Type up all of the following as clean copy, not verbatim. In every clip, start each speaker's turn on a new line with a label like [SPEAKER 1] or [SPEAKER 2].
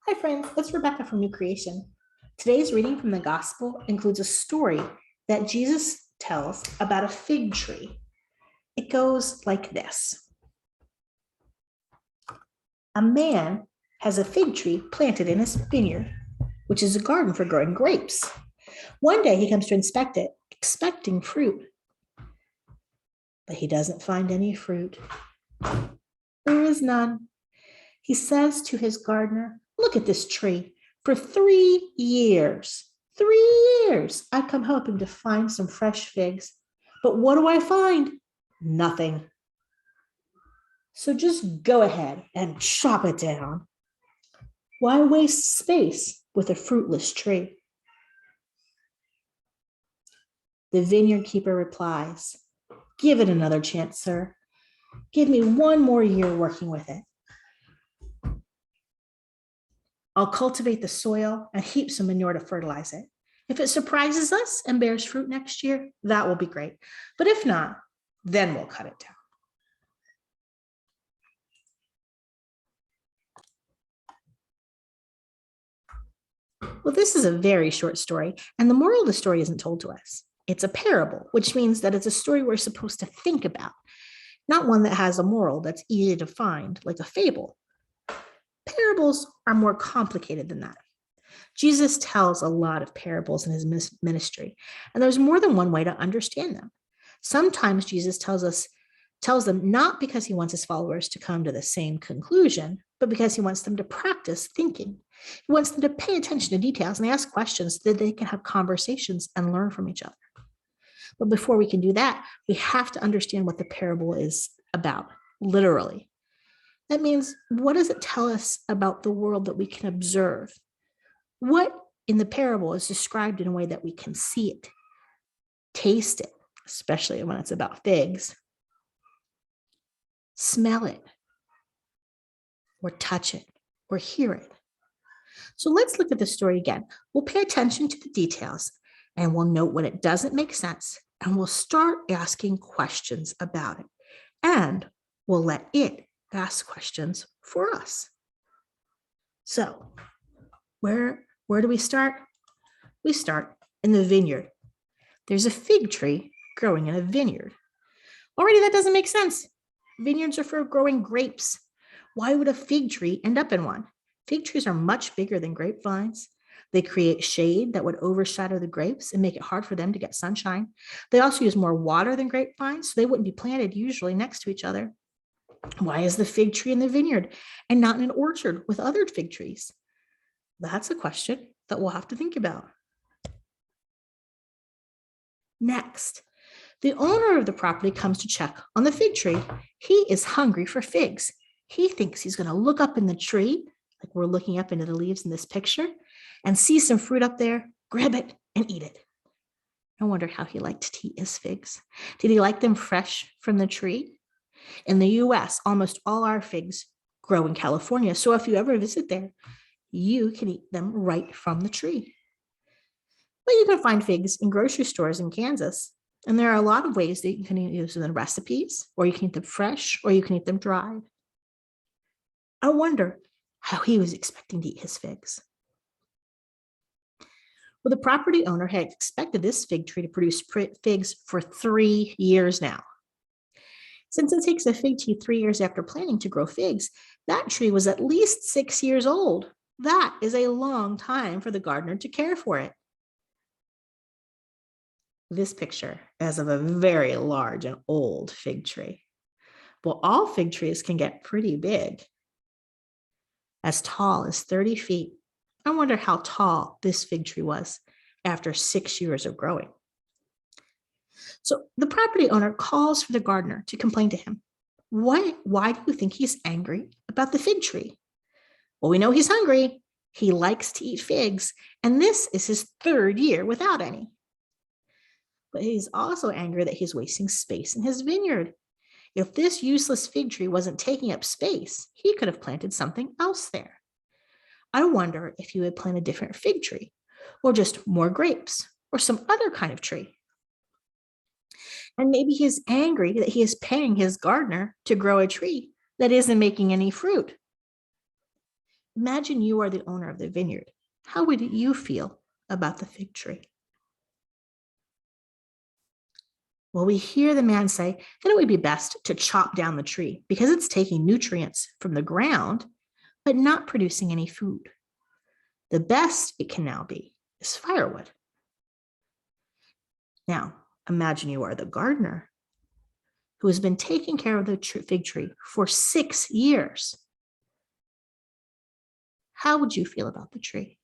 [SPEAKER 1] Hi, friends. It's Rebecca from New Creation. Today's reading from the Gospel includes a story that Jesus tells about a fig tree. It goes like this. A man has a fig tree planted in his vineyard, which is a garden for growing grapes. One day he comes to inspect it, expecting fruit, but he doesn't find any fruit. There is none. He says to his gardener, "Look at this tree. For 3 years, 3 years, I come hoping to find some fresh figs. But what do I find? Nothing. So just go ahead and chop it down. Why waste space with a fruitless tree?" The vineyard keeper replies, "Give it another chance, sir. Give me one more year working with it. I'll cultivate the soil and heap some manure to fertilize it. If it surprises us and bears fruit next year, that will be great. But if not, then we'll cut it down." Well, this is a very short story, and the moral of the story isn't told to us. It's a parable, which means that it's a story we're supposed to think about, not one that has a moral that's easy to find, like a fable. Parables are more complicated than that. Jesus tells a lot of parables in his ministry, and there's more than one way to understand them. Sometimes Jesus tells them not because he wants his followers to come to the same conclusion, but because he wants them to practice thinking. He wants them to pay attention to details and ask questions so that they can have conversations and learn from each other. But before we can do that, we have to understand what the parable is about, literally. That means, what does it tell us about the world that we can observe? What in the parable is described in a way that we can see it, taste it, especially when it's about figs, smell it, or touch it, or hear it? So let's look at the story again. We'll pay attention to the details, and we'll note when it doesn't make sense, and we'll start asking questions about it, and we'll let it ask questions for us. So where do we start? We start in the vineyard. There's a fig tree growing in a vineyard. Already that doesn't make sense. Vineyards are for growing grapes. Why would a fig tree end up in one? Fig trees are much bigger than grapevines. They create shade that would overshadow the grapes and make it hard for them to get sunshine. They also use more water than grapevines, so they wouldn't be planted usually next to each other. Why is the fig tree in the vineyard and not in an orchard with other fig trees? That's a question that we'll have to think about. Next, the owner of the property comes to check on the fig tree. He is hungry for figs. He thinks he's going to look up in the tree, like we're looking up into the leaves in this picture, and see some fruit up there, grab it, and eat it. I wonder how he liked to eat his figs. Did he like them fresh from the tree? In the US, almost all our figs grow in California, so if you ever visit there, you can eat them right from the tree. But you can find figs in grocery stores in Kansas. And there are a lot of ways that you can use them in recipes, or you can eat them fresh, or you can eat them dried. I wonder how he was expecting to eat his figs. Well, the property owner had expected this fig tree to produce figs for 3 years now. Since it takes a fig tree 3 years after planting to grow figs, that tree was at least 6 years old. That is a long time for the gardener to care for it. This picture is of a very large and old fig tree. Well, all fig trees can get pretty big, as tall as 30 feet. I wonder how tall this fig tree was after 6 years of growing. So the property owner calls for the gardener to complain to him. Why do you think he's angry about the fig tree? Well, we know he's hungry. He likes to eat figs, and this is his 3rd year without any. But he's also angry that he's wasting space in his vineyard. If this useless fig tree wasn't taking up space, he could have planted something else there. I wonder if he would plant a different fig tree, or just more grapes, or some other kind of tree. And maybe he's angry that he is paying his gardener to grow a tree that isn't making any fruit. Imagine you are the owner of the vineyard. How would you feel about the fig tree? Well, we hear the man say that it would be best to chop down the tree because it's taking nutrients from the ground, but not producing any food. The best it can now be is firewood. Now, imagine you are the gardener who has been taking care of the fig tree for 6 years. How would you feel about the tree?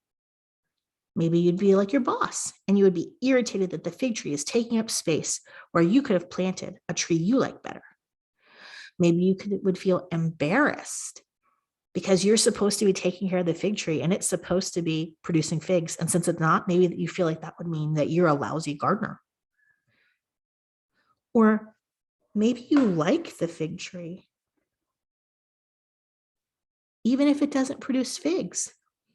[SPEAKER 1] Maybe you'd be like your boss and you would be irritated that the fig tree is taking up space where you could have planted a tree you like better. Maybe you would feel embarrassed because you're supposed to be taking care of the fig tree and it's supposed to be producing figs. And since it's not, maybe you feel like that would mean that you're a lousy gardener. Or maybe you like the fig tree, even if it doesn't produce figs.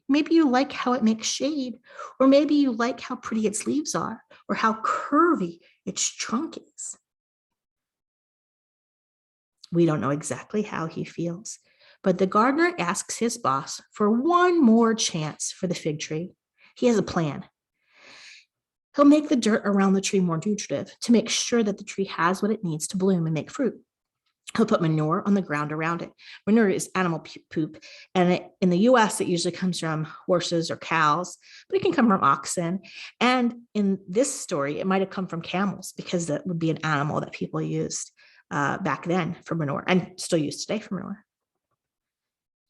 [SPEAKER 1] Maybe you like how it makes shade, or maybe you like how pretty its leaves are, or how curvy its trunk is. We don't know exactly how he feels, but the gardener asks his boss for one more chance for the fig tree. He has a plan. He'll make the dirt around the tree more nutritive to make sure that the tree has what it needs to bloom and make fruit. He'll put manure on the ground around it. Manure is animal poop. And in the US, it usually comes from horses or cows, but it can come from oxen. And in this story, it might have come from camels because that would be an animal that people used back then for manure and still use today for manure.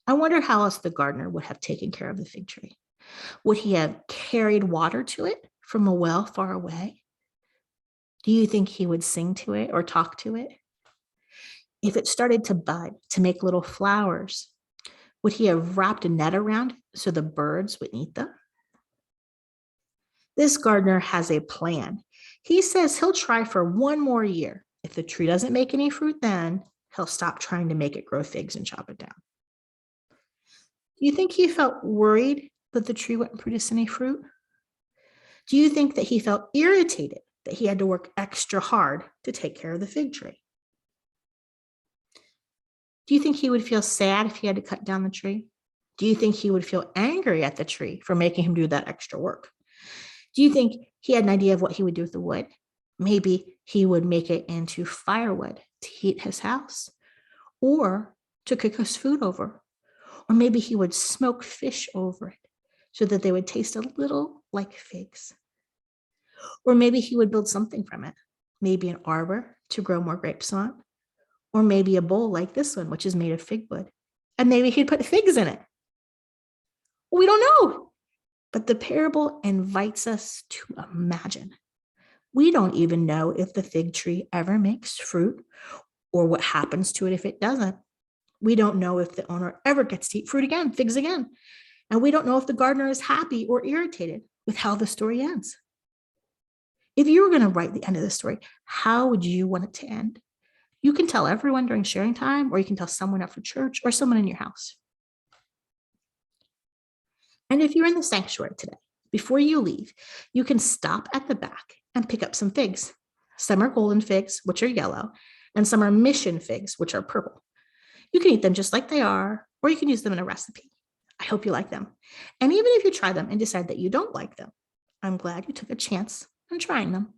[SPEAKER 1] I wonder how else the gardener would have taken care of the fig tree. Would he have carried water to it from a well far away? Do you think he would sing to it or talk to it? If it started to bud, to make little flowers, would he have wrapped a net around it so the birds would eat them? This gardener has a plan. He says he'll try for one more year. If the tree doesn't make any fruit then, he'll stop trying to make it grow figs and chop it down. Do you think he felt worried that the tree wouldn't produce any fruit? Do you think that he felt irritated that he had to work extra hard to take care of the fig tree? Do you think he would feel sad if he had to cut down the tree? Do you think he would feel angry at the tree for making him do that extra work? Do you think he had an idea of what he would do with the wood? Maybe he would make it into firewood to heat his house or to cook his food over. Or maybe he would smoke fish over it so that they would taste a little like figs. Or maybe he would build something from it, maybe an arbor to grow more grapes on, or maybe a bowl like this one, which is made of fig wood. And maybe he'd put figs in it. We don't know. But the parable invites us to imagine. We don't even know if the fig tree ever makes fruit or what happens to it if it doesn't. We don't know if the owner ever gets to eat fruit again, figs again. And we don't know if the gardener is happy or irritated with how the story ends. If you were going to write the end of the story, how would you want it to end? You can tell everyone during sharing time, or you can tell someone after church or someone in your house. And if you're in the sanctuary today, before you leave, you can stop at the back and pick up some figs. Some are golden figs, which are yellow, and some are mission figs, which are purple. You can eat them just like they are, or you can use them in a recipe. I hope you like them. And even if you try them and decide that you don't like them, I'm glad you took a chance on trying them.